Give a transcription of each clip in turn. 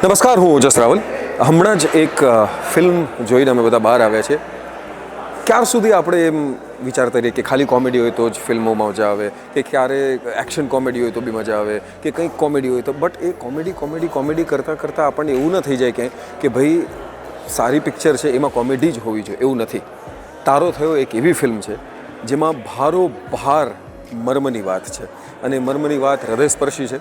નમસ્કાર, હું ઓજસ રાવલ. હમણાં જ એક ફિલ્મ જોઈને અમે બધા બહાર આવ્યા છે. ક્યાર સુધી આપણે એમ વિચારતા રહીએ કે ખાલી કોમેડી હોય તો જ ફિલ્મોમાં મજા આવે, કે ક્યારે એક્શન કોમેડી હોય તો બી મજા આવે, કે કંઈક કોમેડી હોય તો. બટ એ કોમેડી કરતાં આપણને એવું ન થઈ જાય કે ભાઈ સારી પિક્ચર છે એમાં કોમેડી જ હોવી જોઈએ, એવું નથી. તારો થયો એક એવી ફિલ્મ છે જેમાં ભારોભાર મર્મની વાત છે, અને મર્મની વાત હૃદયસ્પર્શી છે.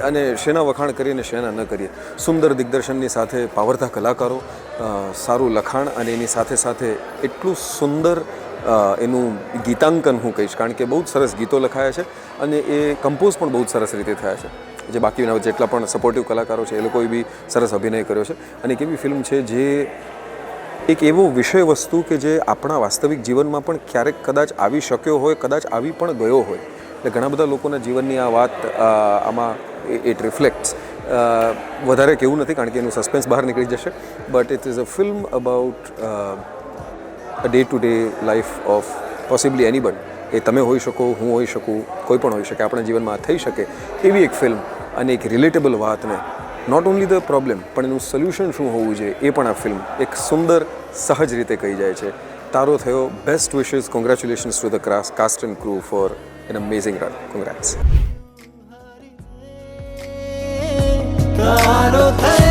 અને શેના વખાણ કરીએ ને શેના ન કરીએ. સુંદર દિગ્દર્શનની સાથે પાવરતા કલાકારો, સારું લખાણ, અને એની સાથે સાથે એટલું સુંદર એનું ગીતાંકન હું કહીશ, કારણ કે બહુ જ સરસ ગીતો લખાયા છે અને એ કમ્પોઝ પણ બહુ જ સરસ રીતે થયા છે. જે બાકીના જેટલા પણ સપોર્ટિવ કલાકારો છે એ લોકોએ બી સરસ અભિનય કર્યો છે. અને એક એવી ફિલ્મ છે જે એક એવો વિષય વસ્તુ કે જે આપણા વાસ્તવિક જીવનમાં પણ ક્યારેક કદાચ આવી શક્યો હોય, કદાચ આવી પણ ગયો હોય. એટલે ઘણા બધા લોકોના જીવનની આ વાત આમાં ઇટ રિફ્લેક્ટ્સ. વધારે કેવું નથી કારણ કે એનું સસ્પેન્સ બહાર નીકળી જશે. But it is a film about a day to day life of possibly એનીબન. એ તમે હોઈ શકો, હું હોઈ શકું, કોઈ પણ હોઈ શકે, આપણા જીવનમાં આ થઈ શકે એવી એક ફિલ્મ. અને એક રિલેટેબલ વાતને, નોટ ઓનલી ધ પ્રોબ્લેમ પણ એનું સોલ્યુશન શું હોવું જોઈએ એ પણ આ ફિલ્મ એક સુંદર સહજ રીતે કહી જાય છે. તારો થયો. Best wishes, congratulations to the cast and crew for an amazing run. Congrats. તારો થયો.